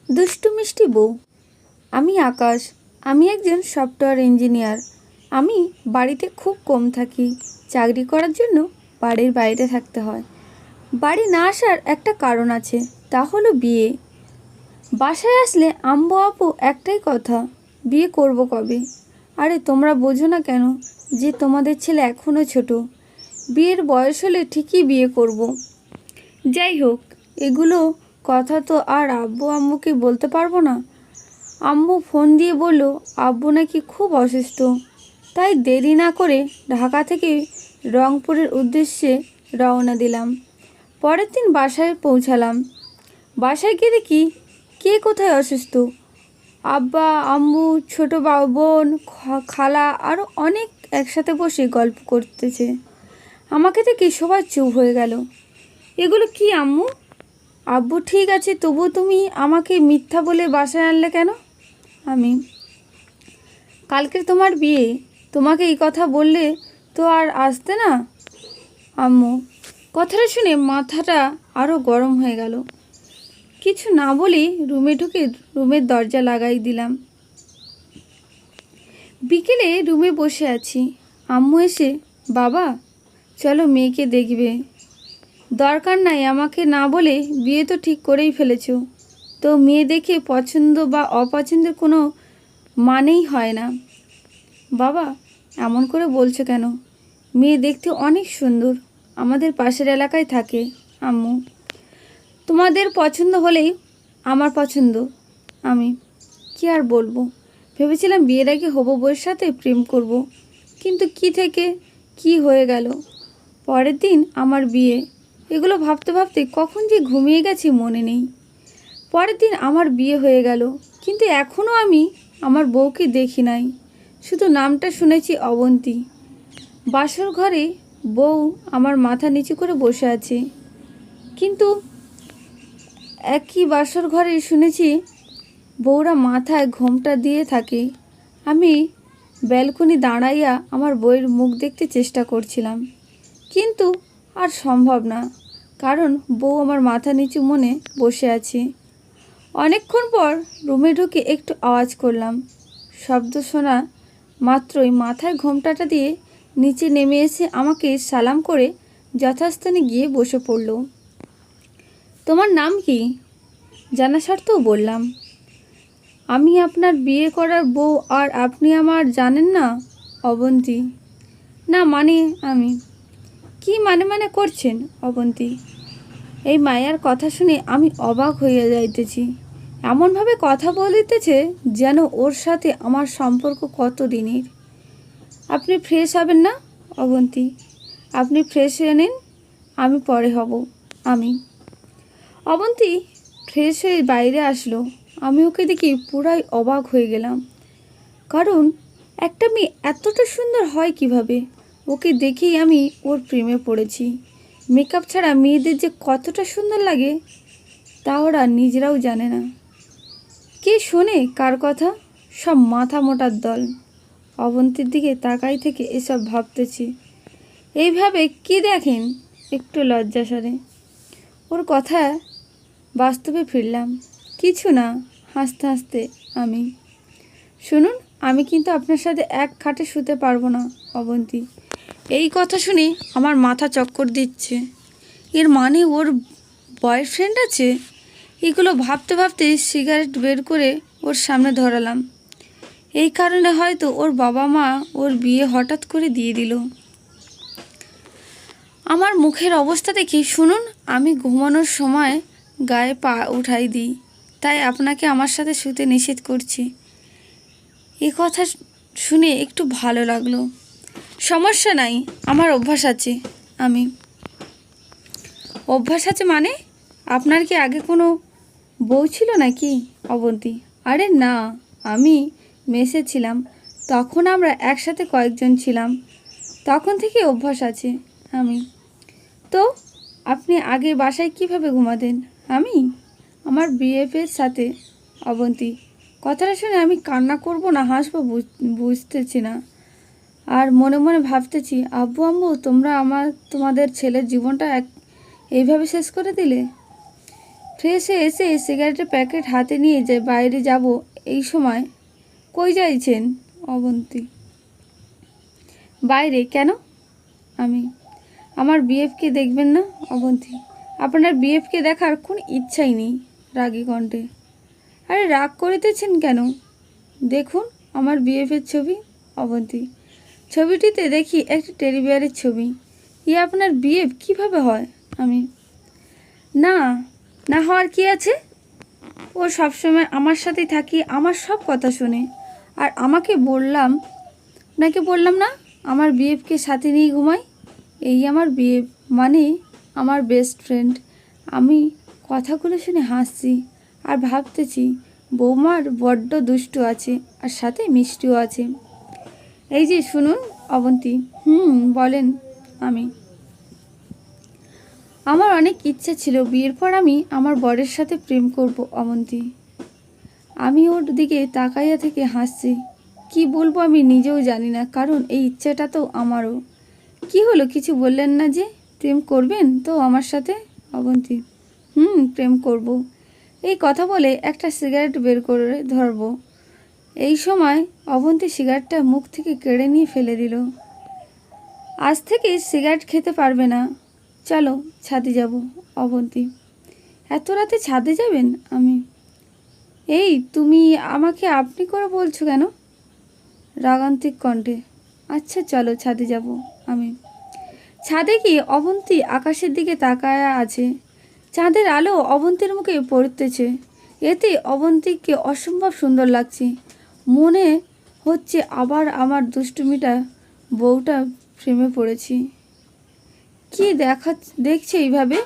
দুষ্টু মিষ্টি বউ। আমি আকাশ। আমি একজন সফটওয়্যার ইঞ্জিনিয়ার। আমি বাড়িতে খুব কম থাকি। চাকরি করার জন্য বাড়ির বাইরে থাকতে হয়। বাড়ি না আসার একটা কারণ আছে, তা হলো বিয়ে। বাসায় আসলে আম্মু আপু একটাই কথা, বিয়ে করব কবে? আরে তোমরা বোঝো না কেন যে তোমাদের ছেলে এখনও ছোট। বিয়ের বয়স হলে ঠিকই বিয়ে করব। যাই হোক, এগুলো কথা তো আর আব্বু আম্মুকে বলতে পারবো না। আম্মু ফোন দিয়ে বলল আব্বু নাকি খুব অসুস্থ। তাই দেরি না করে ঢাকা থেকে রংপুরের উদ্দেশ্যে রওনা দিলাম। পরের দিন বাসায় পৌঁছালাম। বাসায় গিয়ে দেখি কে কোথায় অসুস্থ। আব্বা, আম্মু, ছোট বোন, খালা আরও অনেক একসাথে বসে গল্প করতেছে। আমাকে দেখে সবাই চুপ হয়ে গেল। এগুলো কি আম্মু? আব্বু ঠিক আছে, তবু তুমি আমাকে মিথ্যা বলে বাসায় আনলে কেন? আমি, কালকে তোমার বিয়ে, তোমাকে এই কথা বললে তো আর আসতে না। আম্মু, কথাটা শুনে মাথাটা আরও গরম হয়ে গেল। কিছু না বলেই রুমে ঢুকে রুমের দরজা লাগাই দিলাম। বিকেলে রুমে বসে আছি। আম্মু এসে, বাবা চলো মেয়েকে দেখবে। দরকার নাই আমাকে না বলে, বিয়ে তো ঠিক করেই ফেলেছো। তো মেয়ে দেখে পছন্দ বা অপছন্দের কোনো মানেই হয় না। বাবা এমন করে বলছো কেন? মেয়ে দেখতে অনেক সুন্দর, আমাদের পাশের এলাকায় থাকে। আম্মু, তোমাদের পছন্দ হলেই আমার পছন্দ। আমি, কি আর বলবো, ভেবেছিলাম বিয়ের আগে হবু বউয়ের সাথে প্রেম করব, কিন্তু কি থেকে কি হয়ে গেল। পরের দিন আমার বিয়ে। এগুলো ভাবতে ভাবতে কখন যে ঘুমিয়ে গেছি মনে নেই। পরের দিন আমার বিয়ে হয়ে গেল, কিন্তু এখনও আমি আমার বউকে দেখি নাই। শুধু নামটা শুনেছি অবন্তী। বাসর ঘরে বউ আমার মাথা নিচু করে বসে আছে, কিন্তু একই বাসর ঘরে শুনেছি বউরা মাথায় ঘোমটা দিয়ে থাকে। আমি ব্যালকনি দাঁড়াইয়া আমার বউয়ের মুখ দেখতে চেষ্টা করছিলাম, কিন্তু আর সম্ভব না, কারণ বউ আমার মাথা নিচু মনে বসে আছে। অনেকক্ষণ পর রুমে ঢুকে একটু আওয়াজ করলাম। শব্দ শোনা মাত্রই মাথায় ঘোমটাটা দিয়ে নিচে নেমে এসে আমাকে সালাম করে যথাস্থানে গিয়ে বসে পড়ল। তোমার নাম কি জানা সত্ত্বেও বললাম, আমি আপনার বিয়ে করার বউ আর আপনি আমার জানেন না? অবন্তী, না মানে আমি। কি মানে করছেন অবন্তী? এই মায়ার কথা শুনে আমি অবাক হইয়া যাইতেছি। এমনভাবে কথা বলিতেছে যেন ওর সাথে আমার সম্পর্ক কত দিনের। আপনি ফ্রেশ হবেন না অবন্তী? আপনি ফ্রেশ হয়ে নিন, আমি পরে হব। আমি, অবন্তী ফ্রেশ হয়ে বাইরে আসলো। আমি ওকে দেখি পুরাই অবাক হয়ে গেলাম, কারণ একটা মেয়ে এতটা সুন্দর হয় কিভাবে? ওকে দেখেই আমি ওর প্রেমে পড়েছি। মেকআপ ছাড়া মেয়েদের যে কতটা সুন্দর লাগে তা ওরা নিজেরাও জানে না। কে শোনে কার কথা? সব মাথা মোটার দল। অবন্তীর দিকে তাকাই থেকে এসব ভাবতেছি। এইভাবে কি দেখেন? একটু লজ্জাস্বরে ওর কথা বাস্তবে ফিরলাম। কিছু না, হাসতে হাসতে আমি, শুনুন, আমি কিন্তু আপনার সাথে এক খাটে শুতে পারবো না অবন্তী। এই কথা শুনে আমার মাথা চক্কর দিচ্ছে। এর মানে ওর বয়ফ্রেন্ড আছে? এগুলো ভাবতে ভাবতে সিগারেট বের করে ওর সামনে ধরালাম। এই কারণে হয়তো ওর বাবা মা ওর বিয়ে হঠাৎ করে দিয়ে দিল। আমার মুখের অবস্থা দেখি, শুনুন, আমি ঘুমানোর সময় গায়ে পা উঠাই দিই, তাই আপনাকে আমার সাথে শুতে নিষেধ করছি। এ কথা শুনে একটু ভালো লাগলো। সমস্যা নাই, আমার অভ্যাস আছে। আমি, অভ্যাস আছে মানে? আপনার কি আগে কোনো বউ ছিল নাকি অবন্তী? আরে না, আমি মেসে ছিলাম, তখন আমরা একসাথে কয়েকজন ছিলাম, তখন থেকে অভ্যাস আছে। আমি, তো আপনি আগে বাসায় কিভাবে ঘুমাতেন? আমি, আমার বিএফের সাথে। অবন্তী, কথাটা শুনে আমি কান্না করব না হাসবো বুঝতেছি না, আর মনে মনে ভাবতেছি, আব্বু আম্মু তোমাদের ছেলের জীবনটা এইভাবে শেষ করে দিলে। ফ্রেশ হয়ে এসে সিগারেটের প্যাকেট হাতে নিয়ে যে বাইরে যাব এই সময়। কই যাইছেন? অবন্তী। বাইরে। কেন? আমি। আমার বিএফকে দেখবেন না? অবন্তী। আপনার বিএফকে দেখার কোনো ইচ্ছাই নেই। রাগী কণ্ঠে। আরে রাগ করিতেছেন কেন? দেখুন আমার বিএফের ছবি। অবন্তী। ছবিটিতে দেখি একটি টেডি বিয়ারের ছবি। আপনার বিএফ কিভাবে হয়? আমি। না, না হওয়ার কি আছে? ও সবসময় আমার সাথেই থাকি, আমার সব কথা শোনে। আর আপনাকে বললাম না আমার বিএফকে সাথে নিয়ে ঘুমাই। এই আমার বিএফ, মানে আমার বেস্ট ফ্রেন্ড। আমি কথাগুলো শুনে হাসছি আর ভাবতেছি বৌমার বড্ড দুষ্টু আছে আর সাথে মিষ্টিও আছে। এই যে শুনুন। অবন্তী। বলেন। আমি। আমার অনেক ইচ্ছা ছিল বিয়ের পর আমি আমার বরের সাথে প্রেম করব। অবন্তী। আমি ওর দিকে তাকাইয়া থেকে হাসছি। কি বলবো আমি নিজেও জানি না, কারণ এই ইচ্ছাটা তো আমারও। কি হলো, কিছু বললেন না যে? প্রেম করবেন তো আমার সাথে? অবন্তী। প্রেম করব। এই কথা বলে একটা সিগারেট বের করে ধরব। এই সময় অবন্তী সিগারেটটা মুখ থেকে কেড়ে নিয়ে ফেলে দিল। আজ থেকে সিগারেট খেতে পারবে না। চলো ছাদে যাব। অবন্তী। এত রাতে ছাদে যাবেন? আমি। এই তুমি আমাকে আপনি করে বলছো কেন? রাগান্তিক কণ্ঠে। আচ্ছা চলো ছাদে যাব। আমি। ছাদে গিয়ে অবন্তী আকাশের দিকে তাকায় আছে। চাঁদের আলো অবন্তীর মুখে পড়তেছে। এতে অবন্তীকে অসম্ভব সুন্দর লাগছে। মনে হচ্ছে আবার আমার দুষ্টুমিটা বউটা প্রেমে পড়েছি। কি দেখছে এইভাবে?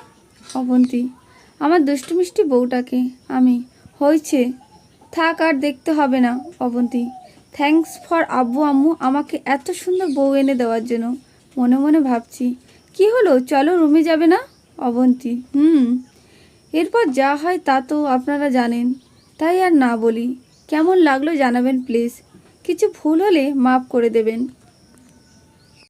অবন্তী। আমার দুষ্টুমিষ্টি বউটাকে। আমি। হয়েছে, থাক, আর দেখতে হবে না। অবন্তী। থ্যাঙ্কস ফর আব্বু আম্মু আমাকে এত সুন্দর বউ এনে দেওয়ার জন্য। মনে মনে ভাবছি কি হলো, চলো রুমে যাবে না? অবন্তী। এরপর যা হয় তা তো আপনারা জানেন, তাই আর না বলি। কেমন লাগলো জানাবেন প্লিজ। কিছু ভুল হলে মাফ করে দেবেন।